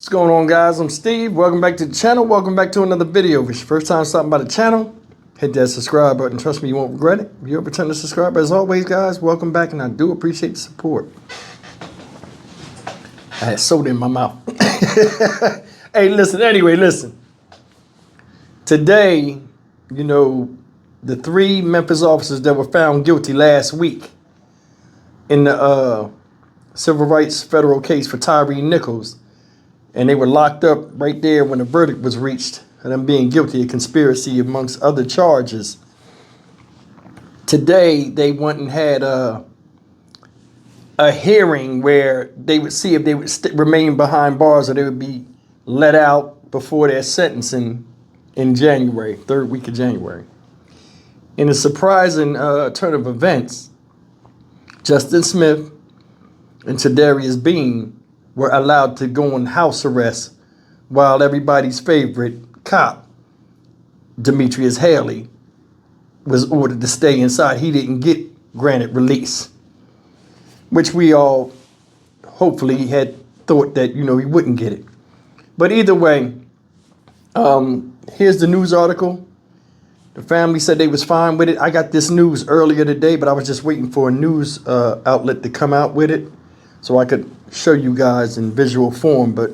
What's going on, guys? I'm Steve. Welcome back to the channel. Welcome back to another video. If it's your first time stopping by the channel, hit that subscribe button. Trust me, you won't regret it. If you're a returning subscriber, as always, guys, welcome back, and I do appreciate the support. I had soda in my mouth. Hey, listen. Today, you know, the 3 Memphis officers that were found guilty last week in the civil rights federal case for Tyre Nichols, and they were locked up right there when the verdict was reached of them being guilty of conspiracy amongst other charges. Today, they went and had a hearing where they would see if they would remain behind bars or they would be let out before their sentencing in January, 3rd week of January. In a surprising turn of events, Justin Smith and Tadarius Bean were allowed to go on house arrest while everybody's favorite cop, Demetrius Haley, was ordered to stay inside. He didn't get granted release, which we all hopefully had thought that, you know, he wouldn't get it. But either way, here's the news article. The family said they was fine with it. I got this news earlier today, but I was just waiting for a news outlet to come out with it so I could show you guys in visual form. But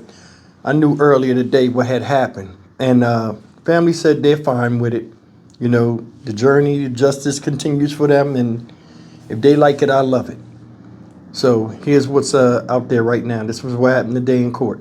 I knew earlier today what had happened. And family said they're fine with it. You know, the journey of justice continues for them. And if they like it, I love it. So here's what's out there right now. This was what happened today in court.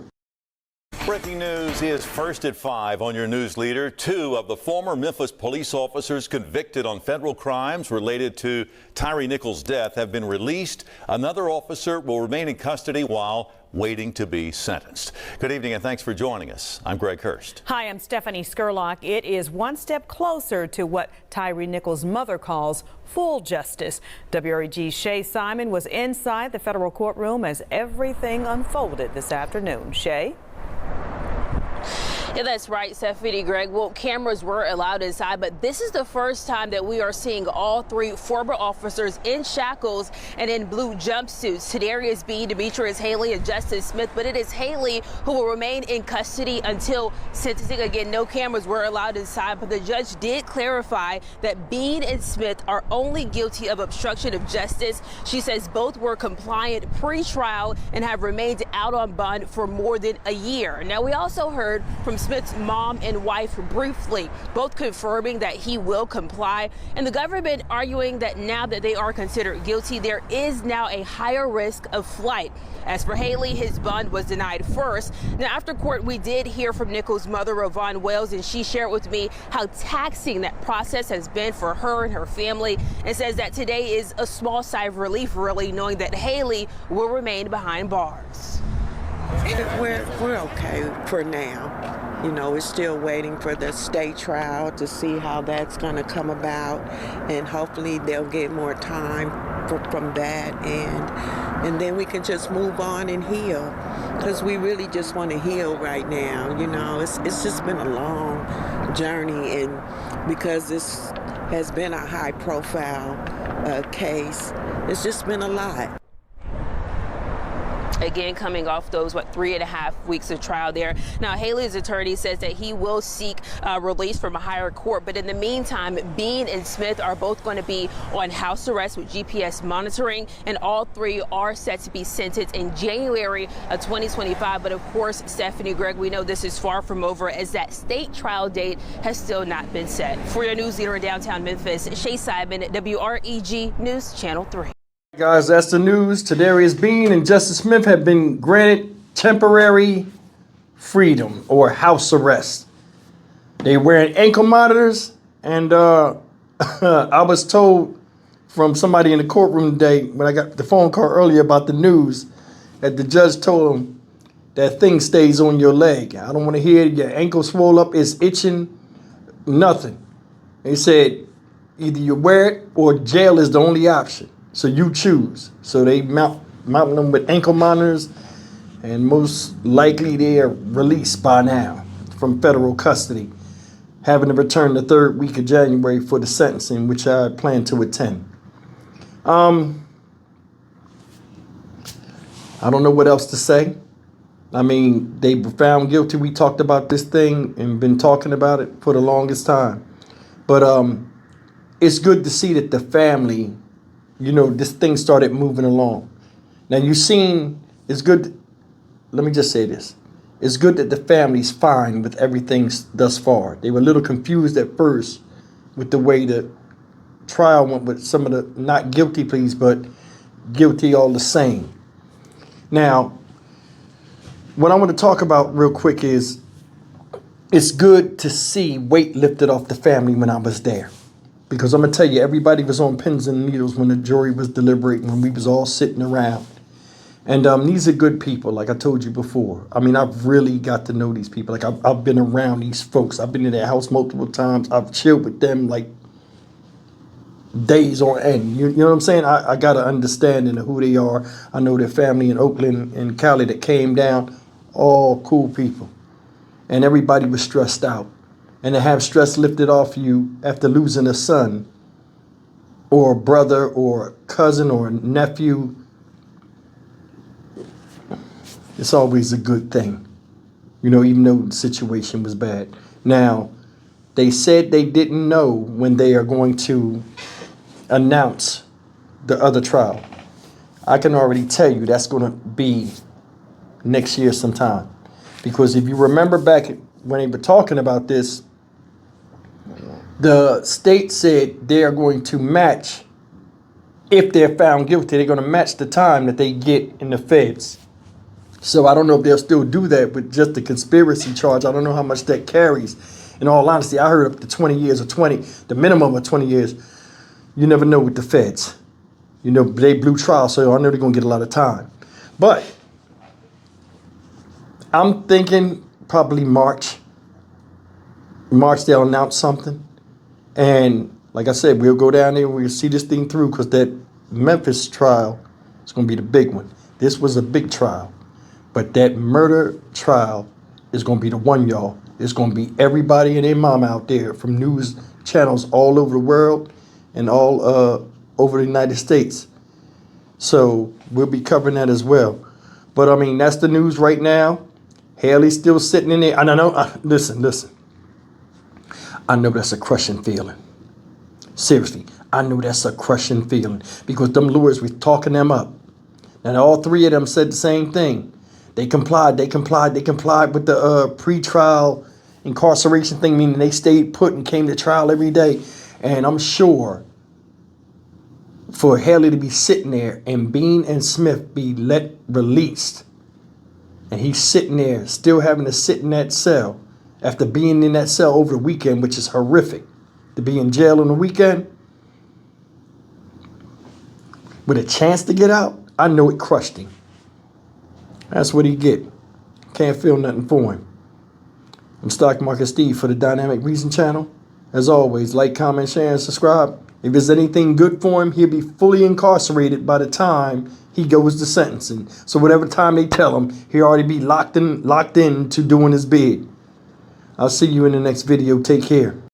Breaking news is first at 5 on your news leader. 2 of the former Memphis police officers convicted on federal crimes related to Tyre Nichols' death have been released. Another officer will remain in custody while waiting to be sentenced. Good evening and thanks for joining us. I'm Greg Hurst. Hi, I'm Stephanie Skurlock. It is one step closer to what Tyre Nichols' mother calls full justice. WREG's Shay Simon was inside the federal courtroom as everything unfolded this afternoon. Shay? Yeah, that's right, Stephanie, Greg. Well, cameras were allowed inside, but this is the first time that we are seeing all 3 former officers in shackles and in blue jumpsuits. Tadarius Bean, Demetrius Haley, and Justin Smith. But it is Haley who will remain in custody until sentencing. Again, no cameras were allowed inside, but the judge did clarify that Bean and Smith are only guilty of obstruction of justice. She says both were compliant pre-trial and have remained out on bond for more than a year. Now, we also heard from Smith's mom and wife briefly, both confirming that he will comply, and the government arguing that now that they are considered guilty, there is now a higher risk of flight. As for Haley, his bond was denied first. Now, after court, we did hear from Nichols' mother, Ravon Wells, and she shared with me how taxing that process has been for her and her family, and says that today is a small sigh of relief, really, knowing that Haley will remain behind bars. We're okay for now. You know, we're still waiting for the state trial to see how that's going to come about, and hopefully they'll get more time from that, and then we can just move on and heal, because we really just want to heal right now. You know, it's just been a long journey, and because this has been a high-profile case, it's just been a lot. Again, coming off those, 3.5 weeks of trial there. Now, Haley's attorney says that he will seek release from a higher court. But in the meantime, Bean and Smith are both going to be on house arrest with GPS monitoring. And all 3 are set to be sentenced in January of 2025. But of course, Stephanie, Greg, we know this is far from over, as that state trial date has still not been set. For your news leader in downtown Memphis, Shay Simon, WREG News Channel 3. Guys, that's the news. Tadarius Bean and Justin Smith have been granted temporary freedom or house arrest. They wearing ankle monitors, and I was told from somebody in the courtroom today when I got the phone call earlier about the news that the judge told them that thing stays on your leg. I don't want to hear your ankle swole up, it's itching, nothing. They said either you wear it or jail is the only option. So you choose. So they mount them with ankle monitors, and most likely they are released by now from federal custody, having to return the 3rd week of January for the sentencing, which I plan to attend. I don't know what else to say. I mean, they were found guilty. We talked about this thing and been talking about it for the longest time. But it's good to see that the family, you know, this thing started moving along. Now you've seen, it's good, let me just say this. It's good that the family's fine with everything thus far. They were a little confused at first with the way the trial went with some of the not guilty pleas, but guilty all the same. Now, what I want to talk about real quick is it's good to see weight lifted off the family when I was there. Because I'm going to tell you, everybody was on pins and needles when the jury was deliberating, when we was all sitting around. And these are good people, like I told you before. I mean, I've really got to know these people. Like, I've been around these folks. I've been in their house multiple times. I've chilled with them, like, days on end. You know what I'm saying? I got an understanding of who they are. I know their family in Oakland and Cali that came down. All cool people. And everybody was stressed out. And to have stress lifted off you after losing a son or a brother or a cousin or a nephew, it's always a good thing. You know, even though the situation was bad. Now, they said they didn't know when they are going to announce the other trial. I can already tell you that's going to be next year sometime. Because if you remember back when they were talking about this, the state said they are going to match, if they're found guilty, they're going to match the time that they get in the feds. So I don't know if they'll still do that with just the conspiracy charge. I don't know how much that carries. In all honesty, I heard up to 20 years or 20, the minimum of 20 years. You never know with the feds. You know, they blew trial, so I know they're going to get a lot of time. But I'm thinking probably March. March, they'll announce something. And like I said, we'll go down there and we'll see this thing through, because that Memphis trial is going to be the big one. This was a big trial. But that murder trial is going to be the one, y'all. It's going to be everybody and their mom out there from news channels all over the world and all over the United States. So we'll be covering that as well. But, I mean, that's the news right now. Haley's still sitting in there. I don't know. Listen. I know that's a crushing feeling. Seriously, I know that's a crushing feeling, because them lawyers were talking them up. And all three of them said the same thing. They complied with the pre-trial incarceration thing, meaning they stayed put and came to trial every day. And I'm sure for Haley to be sitting there and Bean and Smith be released, and he's sitting there still having to sit in that cell after being in that cell over the weekend, which is horrific, to be in jail on the weekend with a chance to get out, I know it crushed him. That's what he get. Can't feel nothing for him. I'm Stock Market Steve for the Dynamic Reason channel. As always, like, comment, share, and subscribe. If there's anything good for him, he'll be fully incarcerated by the time he goes to sentencing. So whatever time they tell him, he'll already be locked in to doing his bid. I'll see you in the next video. Take care.